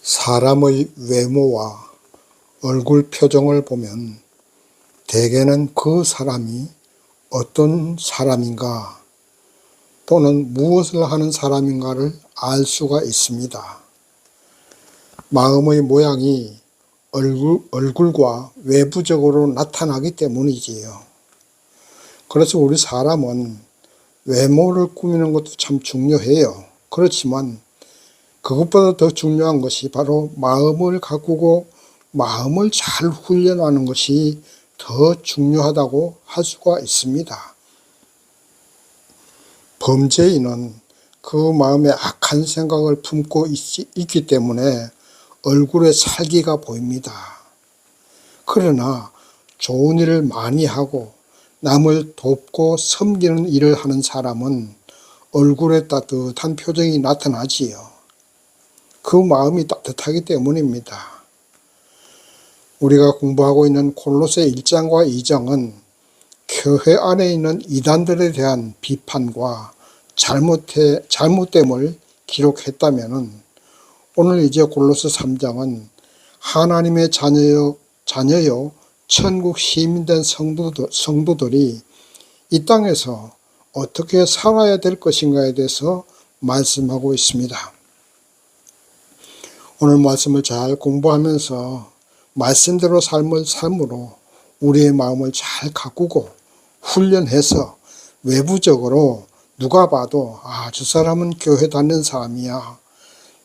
사람의 외모와 얼굴 표정을 보면 대개는 그 사람이 어떤 사람인가 또는 무엇을 하는 사람인가를 알 수가 있습니다. 마음의 모양이 얼굴과 외부적으로 나타나기 때문이지요. 그래서 우리 사람은 외모를 꾸미는 것도 참 중요해요. 그렇지만 그것보다 더 중요한 것이 바로 마음을 가꾸고 마음을 잘 훈련하는 것이 더 중요하다고 할 수가 있습니다. 범죄인은 그 마음에 악한 생각을 품고 있기 때문에 얼굴에 살기가 보입니다. 그러나 좋은 일을 많이 하고 남을 돕고 섬기는 일을 하는 사람은 얼굴에 따뜻한 표정이 나타나지요. 그 마음이 따뜻하기 때문입니다. 우리가 공부하고 있는 골로새 1장과 2장은 교회 안에 있는 이단들에 대한 비판과 잘못됨을 기록했다면 오늘 이제 골로새 3장은 하나님의 자녀요 천국 시민된 성도들이 이 땅에서 어떻게 살아야 될 것인가에 대해서 말씀하고 있습니다. 오늘 말씀을 잘 공부하면서 말씀대로 삶을 삶으로 우리의 마음을 잘 가꾸고 훈련해서 외부적으로 누가 봐도 저 사람은 교회 다니는 사람이야.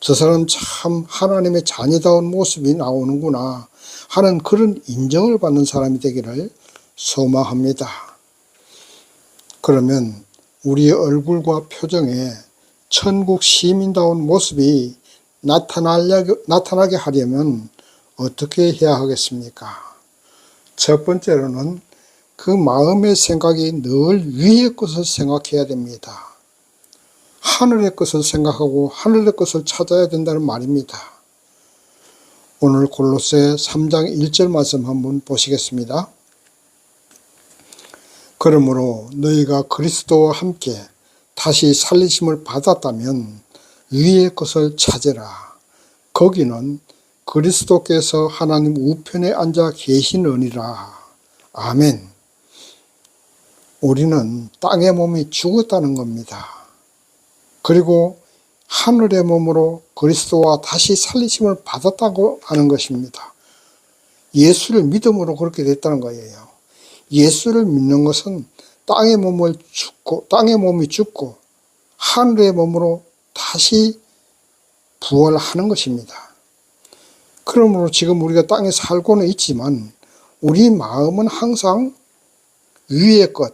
저 사람 참 하나님의 자녀다운 모습이 나오는구나 하는 그런 인정을 받는 사람이 되기를 소망합니다. 그러면 우리의 얼굴과 표정에 천국 시민다운 모습이 나타나게 하려면 어떻게 해야 하겠습니까? 첫 번째로는 그 마음의 생각이 늘 위의 것을 생각해야 됩니다. 하늘의 것을 생각하고 하늘의 것을 찾아야 된다는 말입니다. 오늘 골로새 3장 1절 말씀 한번 보시겠습니다. 그러므로 너희가 그리스도와 함께 다시 살리심을 받았다면 위의 것을 찾으라. 거기는 그리스도께서 하나님 우편에 앉아 계시느니라. 아멘. 우리는 땅의 몸이 죽었다는 겁니다. 그리고 하늘의 몸으로 그리스도와 다시 살리심을 받았다고 하는 것입니다. 예수를 믿음으로 그렇게 됐다는 거예요. 예수를 믿는 것은 땅의 몸이 죽고 하늘의 몸으로 다시 부활하는 것입니다. 그러므로 지금 우리가 땅에 살고는 있지만 우리 마음은 항상 위의 것,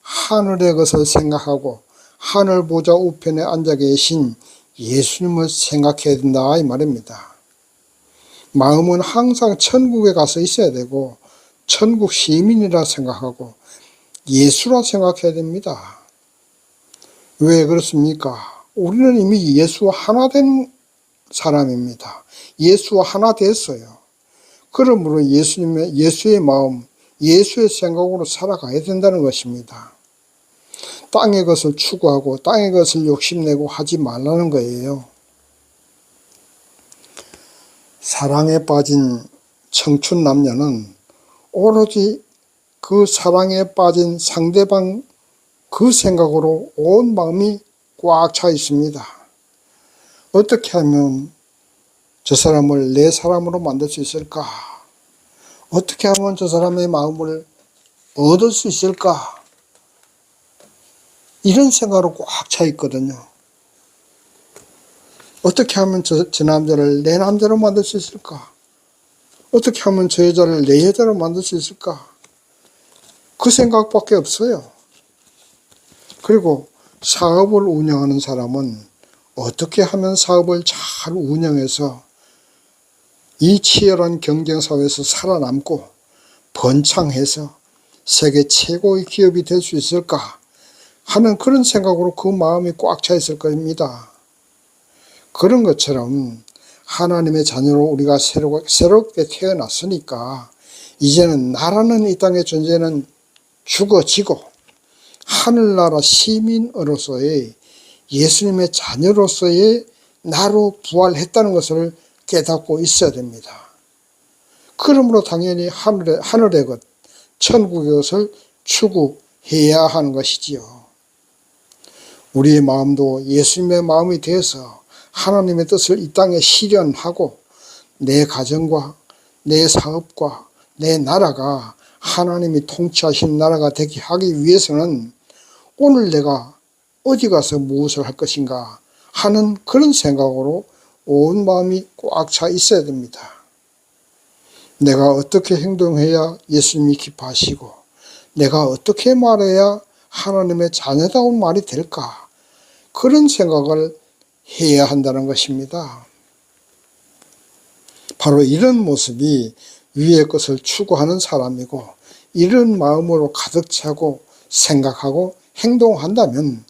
하늘의 것을 생각하고 하늘 보좌 우편에 앉아 계신 예수님을 생각해야 된다 이 말입니다. 마음은 항상 천국에 가서 있어야 되고 천국 시민이라 생각하고 예수라 생각해야 됩니다. 왜 그렇습니까? 우리는 이미 예수와 하나 된 사람입니다. 예수와 하나 됐어요. 그러므로 예수의 마음, 예수의 생각으로 살아가야 된다는 것입니다. 땅의 것을 추구하고 땅의 것을 욕심내고 하지 말라는 거예요. 사랑에 빠진 청춘 남녀는 오로지 그 사랑에 빠진 상대방 그 생각으로 온 마음이 꽉 차 있습니다. 어떻게 하면 저 사람을 내 사람으로 만들 수 있을까? 어떻게 하면 저 사람의 마음을 얻을 수 있을까? 이런 생각으로 꽉 차 있거든요. 어떻게 하면 저 남자를 내 남자로 만들 수 있을까? 어떻게 하면 저 여자를 내 여자로 만들 수 있을까? 그 생각밖에 없어요. 그리고 사업을 운영하는 사람은 어떻게 하면 사업을 잘 운영해서 이 치열한 경쟁사회에서 살아남고 번창해서 세계 최고의 기업이 될 수 있을까 하는 그런 생각으로 그 마음이 꽉 차 있을 겁니다. 그런 것처럼 하나님의 자녀로 우리가 새롭게 태어났으니까 이제는 나라는 이 땅의 존재는 죽어지고 하늘나라 시민으로서의 예수님의 자녀로서의 나로 부활했다는 것을 깨닫고 있어야 됩니다. 그러므로 당연히 하늘의 것, 천국의 것을 추구해야 하는 것이지요. 우리의 마음도 예수님의 마음이 되어서 하나님의 뜻을 이 땅에 실현하고 내 가정과 내 사업과 내 나라가 하나님이 통치하시는 나라가 되게 하기 위해서는 오늘 내가 어디 가서 무엇을 할 것인가 하는 그런 생각으로 온 마음이 꽉 차 있어야 됩니다. 내가 어떻게 행동해야 예수님이 기뻐하시고 내가 어떻게 말해야 하나님의 자녀다운 말이 될까, 그런 생각을 해야 한다는 것입니다. 바로 이런 모습이 위의 것을 추구하는 사람이고, 이런 마음으로 가득 차고 생각하고 행동한다면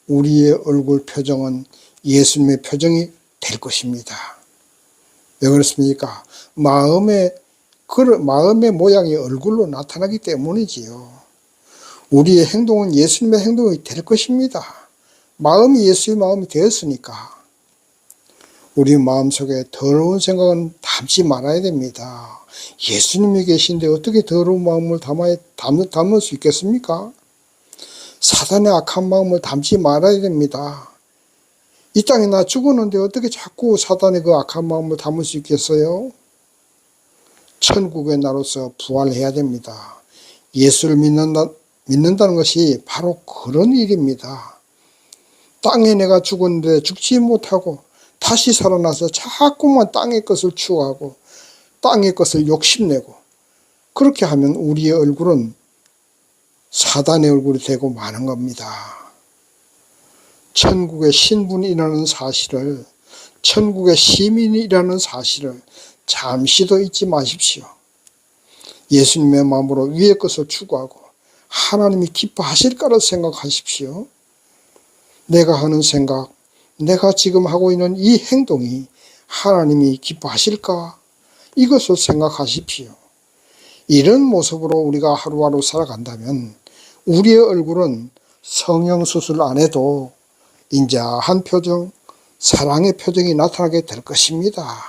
우리의 얼굴 표정은 예수님의 표정이 될 것입니다. 왜 그렇습니까? 마음의 모양이 얼굴로 나타나기 때문이지요. 우리의 행동은 예수님의 행동이 될 것입니다. 마음이 예수의 마음이 되었으니까. 우리 마음속에 더러운 생각은 담지 말아야 됩니다. 예수님이 계신데 어떻게 더러운 마음을 담을 수 있겠습니까? 사단의 악한 마음을 담지 말아야 됩니다. 이 땅에 나 죽었는데 어떻게 자꾸 사단의 그 악한 마음을 담을 수 있겠어요? 천국의 나로서 부활해야 됩니다. 예수를 믿는다는 것이 바로 그런 일입니다. 땅에 내가 죽었는데 죽지 못하고 다시 살아나서 자꾸만 땅의 것을 추구하고 땅의 것을 욕심내고, 그렇게 하면 우리의 얼굴은 사단의 얼굴이 되고 마는 겁니다. 천국의 신분이라는 사실을, 천국의 시민이라는 사실을 잠시도 잊지 마십시오. 예수님의 마음으로 위의 것을 추구하고 하나님이 기뻐하실까를 생각하십시오. 내가 하는 생각, 내가 지금 하고 있는 이 행동이 하나님이 기뻐하실까? 이것을 생각하십시오. 이런 모습으로 우리가 하루하루 살아간다면 우리의 얼굴은 성형수술 안 해도 인자한 표정, 사랑의 표정이 나타나게 될 것입니다.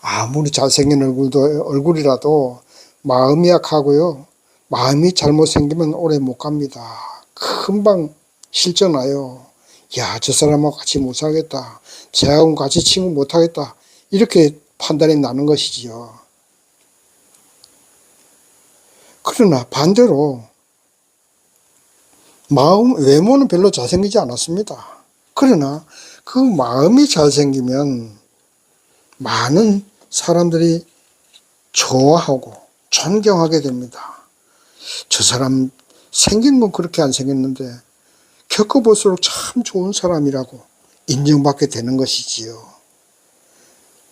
아무리 잘생긴 얼굴이라도 마음이 약하고요, 마음이 잘못 생기면 오래 못 갑니다. 금방 실증나요. 야, 저 사람하고 같이 못 살겠다, 쟤하고 같이 친구 못 하겠다, 이렇게 판단이 나는 것이지요. 그러나 반대로 외모는 별로 잘생기지 않았습니다. 그러나 그 마음이 잘생기면 많은 사람들이 좋아하고 존경하게 됩니다. 저 사람 생긴 건 그렇게 안 생겼는데 겪어볼수록 참 좋은 사람이라고 인정받게 되는 것이지요.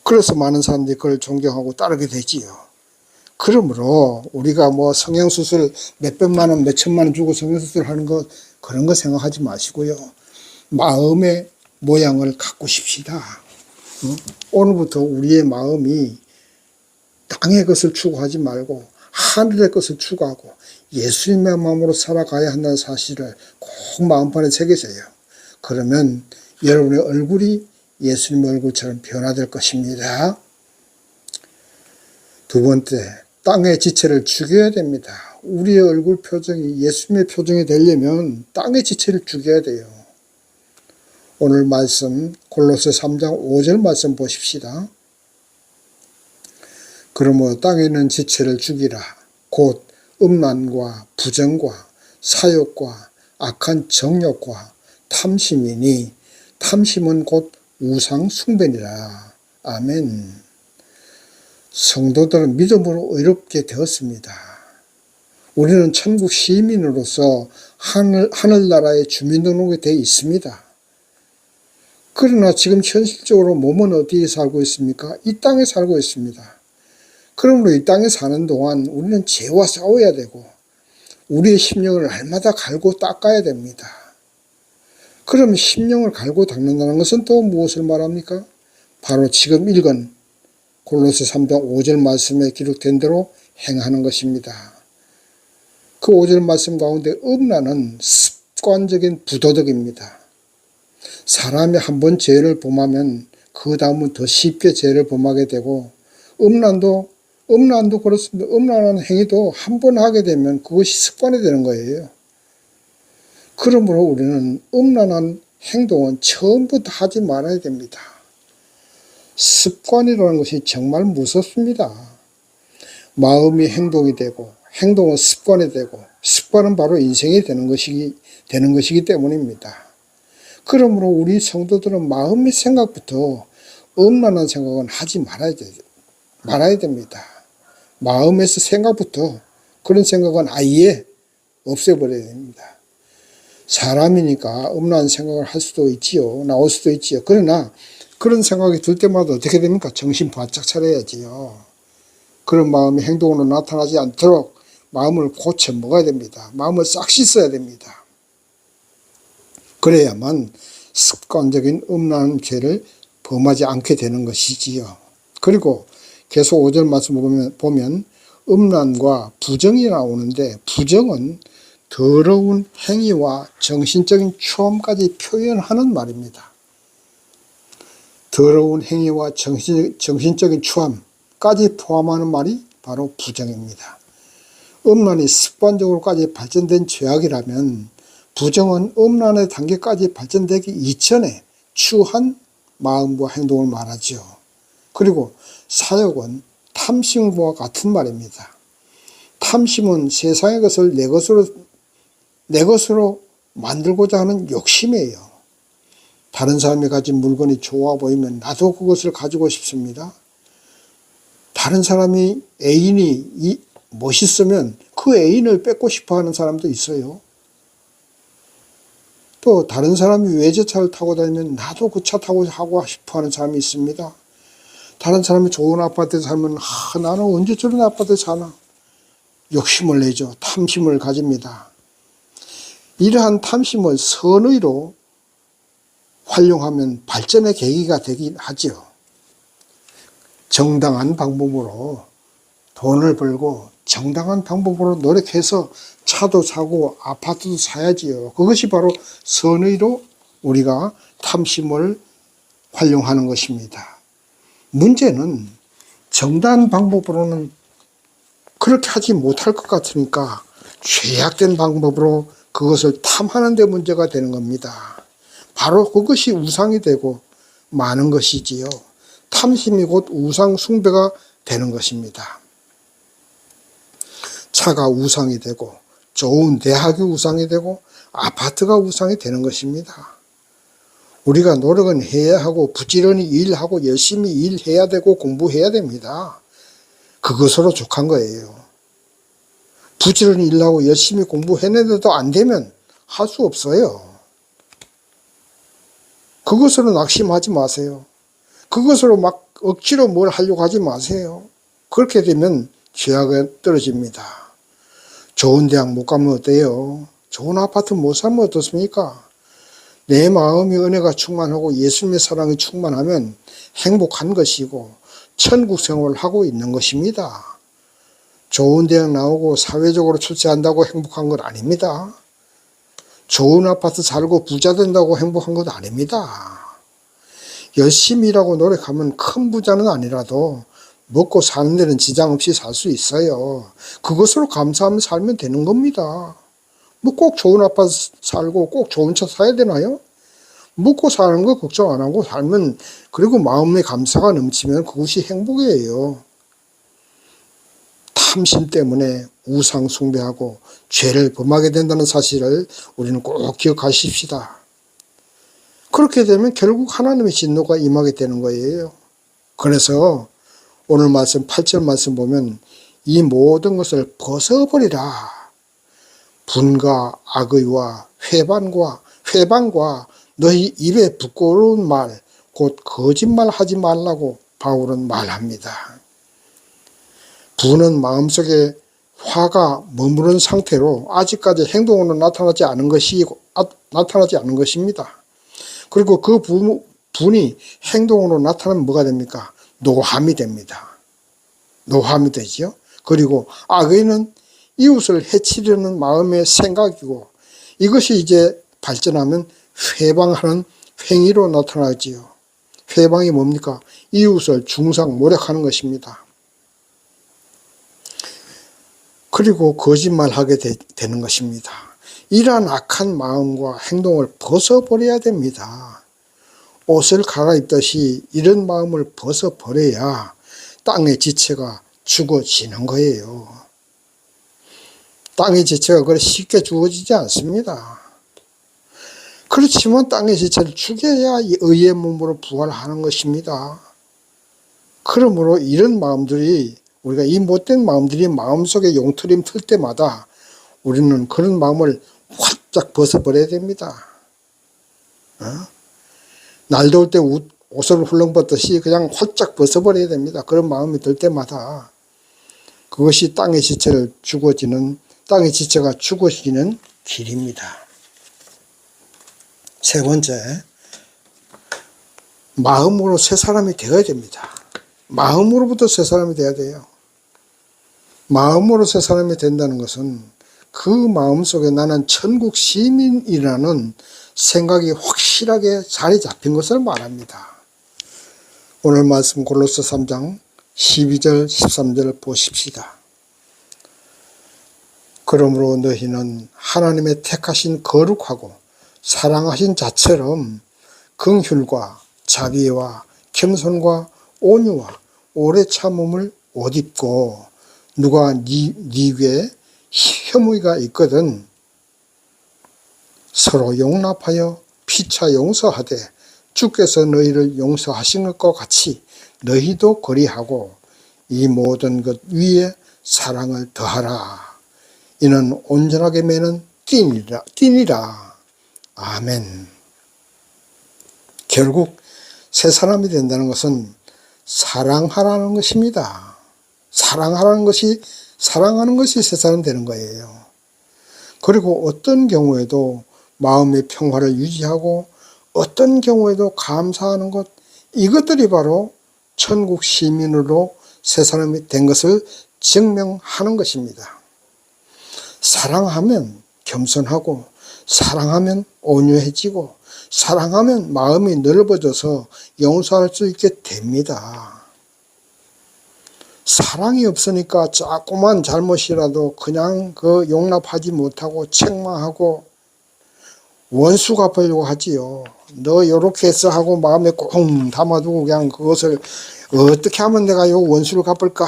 그래서 많은 사람들이 그걸 존경하고 따르게 되지요. 그러므로 우리가 성형수술 몇백만 원, 몇천만 원 주고 성형수술 하는 거, 그런 거 생각하지 마시고요. 마음의 모양을 가꾸십시다. 오늘부터 우리의 마음이 땅의 것을 추구하지 말고 하늘의 것을 추구하고 예수님의 마음으로 살아가야 한다는 사실을 꼭 마음판에 새기세요. 그러면 여러분의 얼굴이 예수님의 얼굴처럼 변화될 것입니다. 두 번째, 땅의 지체를 죽여야 됩니다. 우리의 얼굴 표정이 예수님의 표정이 되려면 땅의 지체를 죽여야 돼요. 오늘 말씀 골로새 3장 5절 말씀 보십시다. 그러므로 땅에 있는 지체를 죽이라. 곧 음란과 부정과 사욕과 악한 정욕과 탐심이니 탐심은 곧 우상 숭배니라. 아멘. 성도들은 믿음으로 의롭게 되었습니다. 우리는 천국 시민으로서 하늘나라의 주민등록이 되어 있습니다. 그러나 지금 현실적으로 몸은 어디에 살고 있습니까? 이 땅에 살고 있습니다. 그러므로 이 땅에 사는 동안 우리는 죄와 싸워야 되고 우리의 심령을 날마다 갈고 닦아야 됩니다. 그럼 심령을 갈고 닦는다는 것은 또 무엇을 말합니까? 바로 지금 읽은 골로새 3장 5절 말씀에 기록된 대로 행하는 것입니다. 그 5절 말씀 가운데 음란은 습관적인 부도덕입니다. 사람이 한번 죄를 범하면 그 다음은 더 쉽게 죄를 범하게 되고, 음란도 그렇습니다. 음란한 행위도 한 번 하게 되면 그것이 습관이 되는 거예요. 그러므로 우리는 음란한 행동은 처음부터 하지 말아야 됩니다. 습관이라는 것이 정말 무섭습니다. 마음이 행동이 되고, 행동은 습관이 되고, 습관은 바로 인생이 되는 것이기 때문입니다. 그러므로 우리 성도들은 마음의 생각부터 음란한 생각은 하지 말아야 됩니다. 마음에서 생각부터 그런 생각은 아예 없애버려야 됩니다. 사람이니까 음란한 생각을 할 수도 있지요. 나올 수도 있지요. 그러나 그런 생각이 들 때마다 어떻게 됩니까? 정신 바짝 차려야지요. 그런 마음이 행동으로 나타나지 않도록 마음을 고쳐 먹어야 됩니다. 마음을 싹 씻어야 됩니다. 그래야만 습관적인 음란한 죄를 범하지 않게 되는 것이지요. 그리고 계속 5절 말씀 보면 음란과 부정이 나오는데, 부정은 더러운 행위와 정신적인 추함까지 표현하는 말입니다. 더러운 행위와 정신적인 추함까지 포함하는 말이 바로 부정입니다. 음란이 습관적으로까지 발전된 죄악이라면 부정은 음란의 단계까지 발전되기 이전에 추한 마음과 행동을 말하죠. 그리고 사욕은 탐심과 같은 말입니다. 탐심은 세상의 것을 내 것으로 만들고자 하는 욕심이에요. 다른 사람이 가진 물건이 좋아 보이면 나도 그것을 가지고 싶습니다. 다른 사람이 애인이 멋있으면 그 애인을 뺏고 싶어 하는 사람도 있어요. 또 다른 사람이 외제차를 타고 다니면 나도 그 차 타고 하고 싶어 하는 사람이 있습니다. 다른 사람이 좋은 아파트에 살면 나는 언제 저런 아파트에 사나? 욕심을 내죠. 탐심을 가집니다. 이러한 탐심을 선의로 활용하면 발전의 계기가 되긴 하죠. 정당한 방법으로 돈을 벌고 정당한 방법으로 노력해서 차도 사고 아파트도 사야지요. 그것이 바로 선의로 우리가 탐심을 활용하는 것입니다. 문제는 정당한 방법으로는 그렇게 하지 못할 것 같으니까 죄악된 방법으로 그것을 탐하는 데 문제가 되는 겁니다. 바로 그것이 우상이 되고 마는 것이지요. 탐심이 곧 우상 숭배가 되는 것입니다. 차가 우상이 되고 좋은 대학이 우상이 되고 아파트가 우상이 되는 것입니다. 우리가 노력은 해야 하고 부지런히 일하고 열심히 일해야 되고 공부해야 됩니다. 그것으로 족한 거예요. 부지런히 일하고 열심히 공부해내도 안 되면 할 수 없어요. 그것으로 낙심하지 마세요. 그것으로 막 억지로 뭘 하려고 하지 마세요. 그렇게 되면 죄악에 떨어집니다. 좋은 대학 못 가면 어때요? 좋은 아파트 못 살면 어떻습니까? 내 마음이 은혜가 충만하고 예수님의 사랑이 충만하면 행복한 것이고 천국 생활을 하고 있는 것입니다. 좋은 대학 나오고 사회적으로 출세한다고 행복한 건 아닙니다. 좋은 아파트 살고 부자 된다고 행복한 건 아닙니다. 열심히 일하고 노력하면 큰 부자는 아니라도 먹고 사는 데는 지장 없이 살 수 있어요. 그것으로 감사하며 살면 되는 겁니다. 뭐 꼭 좋은 아파트 살고 꼭 좋은 차 사야 되나요? 먹고 사는 거 걱정 안 하고 살면, 그리고 마음의 감사가 넘치면 그것이 행복이에요. 탐심 때문에 우상 숭배하고 죄를 범하게 된다는 사실을 우리는 꼭 기억하십시다. 그렇게 되면 결국 하나님의 진노가 임하게 되는 거예요. 그래서 오늘 말씀 8절 말씀 보면 이 모든 것을 벗어버리라. 분과 악의와 회방과 너희 입에 부끄러운 말 곧 거짓말 하지 말라고 바울은 말합니다. 분은 마음속에 화가 머무른 상태로 아직까지 행동으로 나타나지 않은 것입니다. 그리고 그 분이 행동으로 나타나면 뭐가 됩니까? 노함이 됩니다. 노함이 되죠. 그리고 악의는 이웃을 해치려는 마음의 생각이고, 이것이 이제 발전하면 회방하는 행위로 나타나지요. 회방이 뭡니까? 이웃을 중상모략하는 것입니다. 그리고 거짓말하게 되는 것입니다. 이러한 악한 마음과 행동을 벗어버려야 됩니다. 옷을 갈아입듯이 이런 마음을 벗어버려야 땅의 지체가 죽어지는 거예요. 땅의 지체가 그렇게 쉽게 죽어지지 않습니다. 그렇지만 땅의 지체를 죽여야 의의 몸으로 부활하는 것입니다. 그러므로 이런 마음들이, 우리가 이 못된 마음들이 마음속에 용트림 틀 때마다 우리는 그런 마음을 활짝 벗어버려야 됩니다. 날 더울 때 옷을 훌렁 벗듯이 그냥 활짝 벗어버려야 됩니다. 그런 마음이 들 때마다. 그것이 땅의 지체가 죽어지는 길입니다. 세 번째, 마음으로 새 사람이 되어야 됩니다. 마음으로부터 새 사람이 되어야 돼요. 마음으로 새 사람이 된다는 것은 그 마음속에 나는 천국 시민이라는 생각이 확실하게 자리 잡힌 것을 말합니다. 오늘 말씀 골로새 3장 12절 13절을 보십시다. 그러므로 너희는 하나님의 택하신 거룩하고 사랑하신 자처럼 긍휼과 자비와 겸손과 온유와 오래 참음을 옷 입고 누가 네 위에 혐의가 있거든 서로 용납하여 피차 용서하되 주께서 너희를 용서하신 것과 같이 너희도 그리하고 이 모든 것 위에 사랑을 더하라. 이는 온전하게 매는 띠니라. 아멘. 결국 새 사람이 된다는 것은 사랑하라는 것입니다. 사랑하는 것이 새 사람 되는 거예요. 그리고 어떤 경우에도 마음의 평화를 유지하고 어떤 경우에도 감사하는 것, 이것들이 바로 천국 시민으로 새 사람이 된 것을 증명하는 것입니다. 사랑하면 겸손하고 사랑하면 온유해지고 사랑하면 마음이 넓어져서 용서할 수 있게 됩니다. 사랑이 없으니까 조그만 잘못이라도 그냥 용납하지 못하고 책망하고 원수 갚으려고 하지요. 너 요렇게 했어 하고 마음에 꽁 담아두고 그냥 그것을 어떻게 하면 내가 요 원수를 갚을까,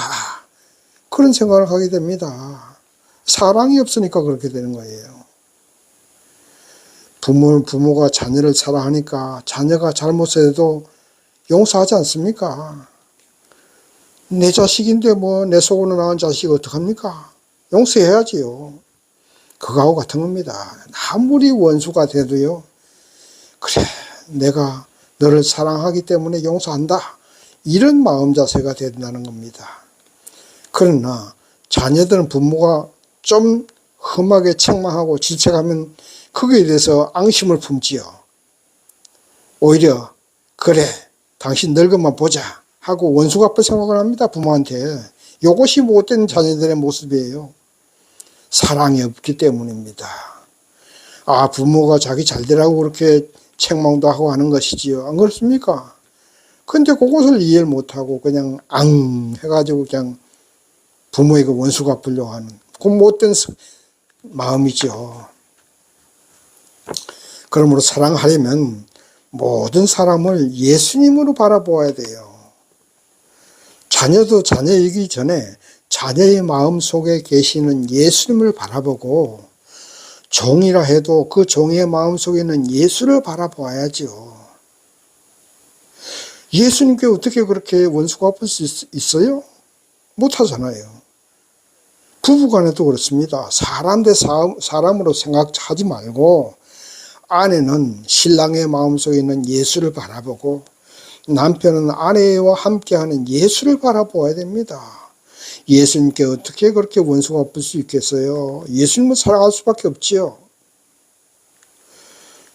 그런 생각을 하게 됩니다. 사랑이 없으니까 그렇게 되는 거예요. 부모가 자녀를 사랑하니까 자녀가 잘못해도 용서하지 않습니까? 내 자식인데 내 속으로 낳은 자식 어떡합니까? 용서해야지요. 그거하고 같은 겁니다. 아무리 원수가 돼도요, 그래 내가 너를 사랑하기 때문에 용서한다, 이런 마음 자세가 된다는 겁니다. 그러나 자녀들은 부모가 좀 험하게 책망하고 질책하면 거기에 대해서 앙심을 품지요. 오히려 그래 당신 늙은만 보자 하고 원수 갚을 생각을 합니다. 부모한테. 이것이 못된 자녀들의 모습이에요. 사랑이 없기 때문입니다. 부모가 자기 잘되라고 그렇게 책망도 하고 하는 것이지요. 안 그렇습니까? 근데 그것을 이해를 못하고 그냥 해가지고 그냥 부모에게 원수 갚으려고 하는 그 못된 마음이죠. 그러므로 사랑하려면 모든 사람을 예수님으로 바라보아야 돼요. 자녀도 자녀이기 전에 자녀의 마음 속에 계시는 예수님을 바라보고, 종이라 해도 그 종의 마음 속에 있는 예수를 바라보아야죠. 예수님께 어떻게 그렇게 원수 갚을 수 있어요? 못하잖아요. 부부간에도 그렇습니다. 사람 대 사람으로 생각하지 말고 아내는 신랑의 마음속에 있는 예수를 바라보고 남편은 아내와 함께하는 예수를 바라보아야 됩니다. 예수님께 어떻게 그렇게 원수 갚을 수 있겠어요? 예수님은 사랑할 수밖에 없지요.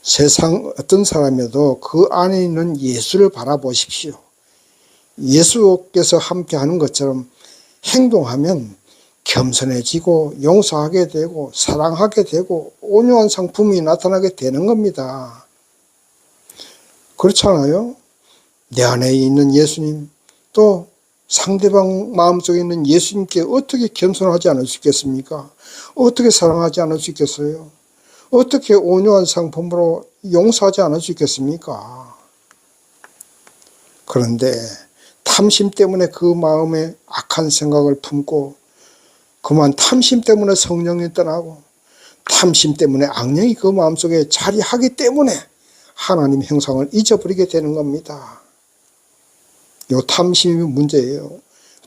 세상 어떤 사람이라도 그 안에 있는 예수를 바라보십시오. 예수께서 함께하는 것처럼 행동하면 겸손해지고 용서하게 되고 사랑하게 되고 온유한 상품이 나타나게 되는 겁니다. 그렇잖아요? 내 안에 있는 예수님, 또 상대방 마음속에 있는 예수님께 어떻게 겸손하지 않을 수 있겠습니까? 어떻게 사랑하지 않을 수 있겠어요? 어떻게 온유한 상품으로 용서하지 않을 수 있겠습니까? 그런데 탐심 때문에 그 마음에 악한 생각을 품고, 그만 탐심 때문에 성령이 떠나고, 탐심 때문에 악령이 그 마음속에 자리하기 때문에 하나님 형상을 잊어버리게 되는 겁니다. 요 탐심이 문제예요.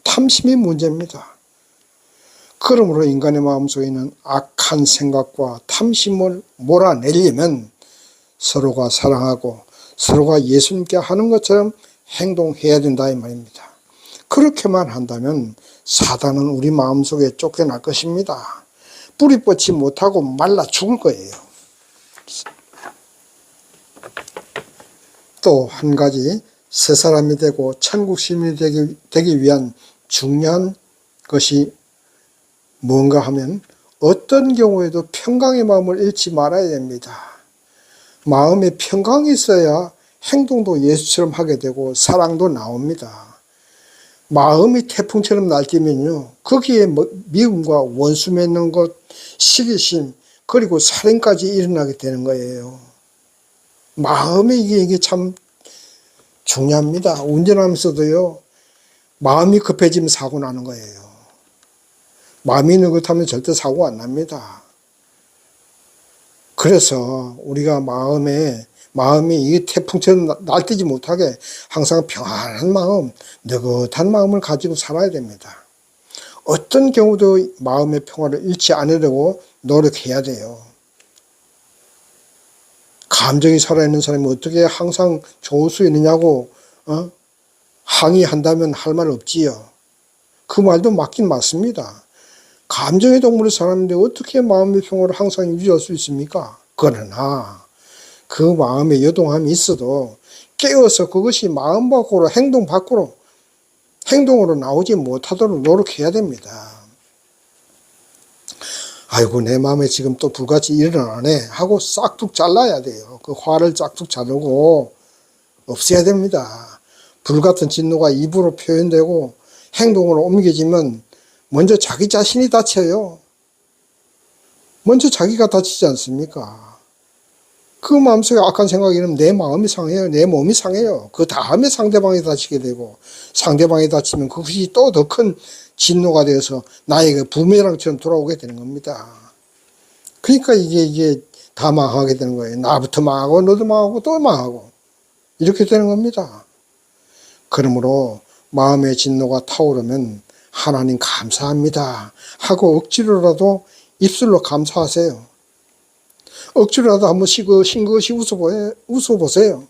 탐심이 문제입니다. 그러므로 인간의 마음속에 있는 악한 생각과 탐심을 몰아내려면 서로가 사랑하고 서로가 예수님께 하는 것처럼 행동해야 된다 이 말입니다. 그렇게만 한다면 사단은 우리 마음속에 쫓겨날 것입니다. 뿌리 뻗지 못하고 말라 죽을 거예요. 또 한 가지, 새 사람이 되고 천국 시민이 되기 위한 중요한 것이 뭔가 하면 어떤 경우에도 평강의 마음을 잃지 말아야 됩니다. 마음에 평강이 있어야 행동도 예수처럼 하게 되고 사랑도 나옵니다. 마음이 태풍처럼 날뛰면요, 거기에 미움과 원수 맺는 것, 시기심, 그리고 살인까지 일어나게 되는 거예요. 마음이 이게 참 중요합니다. 운전하면서도요, 마음이 급해지면 사고 나는 거예요. 마음이 느긋하면 절대 사고 안 납니다. 그래서 우리가 마음이 이 태풍처럼 날뛰지 못하게 항상 평안한 마음, 느긋한 마음을 가지고 살아야 됩니다. 어떤 경우도 마음의 평화를 잃지 않으려고 노력해야 돼요. 감정이 살아있는 사람이 어떻게 항상 좋을 수 있느냐고 항의한다면 할 말 없지요. 그 말도 맞긴 맞습니다. 감정의 동물의 사람인데 어떻게 마음의 평화를 항상 유지할 수 있습니까? 그러나 그 마음에 여동함이 있어도 깨어서 그것이 마음 밖으로 행동으로 나오지 못하도록 노력해야 됩니다. 아이고, 내 마음에 지금 또 불같이 일어나네 하고 싹둑 잘라야 돼요. 그 화를 싹둑 자르고 없애야 됩니다. 불같은 진노가 입으로 표현되고 행동으로 옮겨지면 먼저 자기 자신이 다쳐요. 먼저 자기가 다치지 않습니까? 그 마음속에 악한 생각이 있으면 내 마음이 상해요. 내 몸이 상해요. 그 다음에 상대방이 다치게 되고, 상대방이 다치면 그것이 또 더 큰 진노가 되어서 나에게 부메랑처럼 돌아오게 되는 겁니다. 그러니까 이게 다 망하게 되는 거예요. 나부터 망하고 너도 망하고 또 망하고 이렇게 되는 겁니다. 그러므로 마음의 진노가 타오르면 하나님 감사합니다 하고 억지로라도 입술로 감사하세요. 억지로라도 한번 싱긋이 웃어보세요.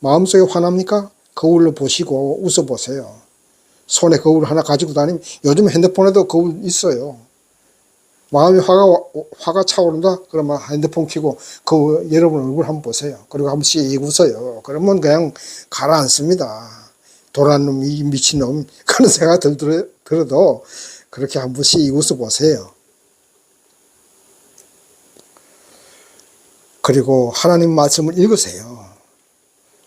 마음속에 화납니까? 거울로 보시고 웃어보세요. 손에 거울 하나 가지고 다니면, 요즘 핸드폰에도 거울 있어요. 마음이 화가 차오른다? 그러면 핸드폰 켜고 여러분 얼굴 한번 보세요. 그리고 한번 씩 웃어요. 그러면 그냥 가라앉습니다. 도란 놈, 이 미친놈, 그런 생각 들어도 그렇게 한 번씩 웃어보세요. 그리고 하나님 말씀을 읽으세요.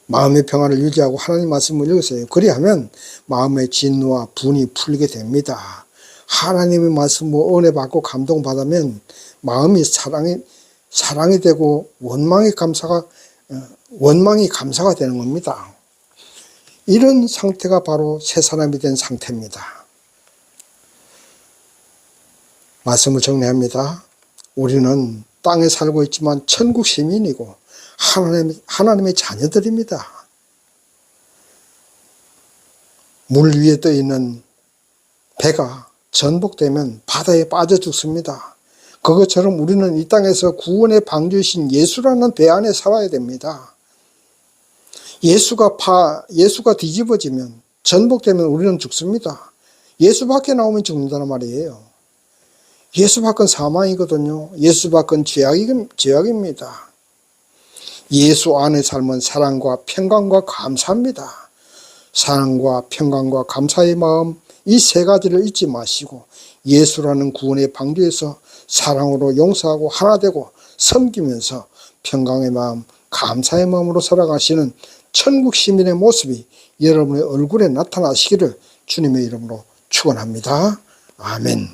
마음의 평화를 유지하고 하나님 말씀을 읽으세요. 그리하면 마음의 진노와 분이 풀리게 됩니다. 하나님의 말씀을 은혜 받고 감동 받으면 마음이 사랑이 되고 원망이 감사가 되는 겁니다. 이런 상태가 바로 새 사람이 된 상태입니다. 말씀을 정리합니다. 우리는 땅에 살고 있지만 천국 시민이고 하나님의 자녀들입니다. 물 위에 떠 있는 배가 전복되면 바다에 빠져 죽습니다. 그것처럼 우리는 이 땅에서 구원의 방주이신 예수라는 배 안에 살아야 됩니다. 예수가 뒤집어지면, 전복되면 우리는 죽습니다. 예수 밖에 나오면 죽는다는 말이에요. 예수 밖은 사망이거든요. 예수 밖은 죄악입니다. 예수 안에 삶은 사랑과 평강과 감사입니다. 사랑과 평강과 감사의 마음, 이 세 가지를 잊지 마시고 예수라는 구원의 방주에서 사랑으로 용서하고 하나 되고 섬기면서 평강의 마음, 감사의 마음으로 살아가시는 천국 시민의 모습이 여러분의 얼굴에 나타나시기를 주님의 이름으로 축원합니다. 아멘.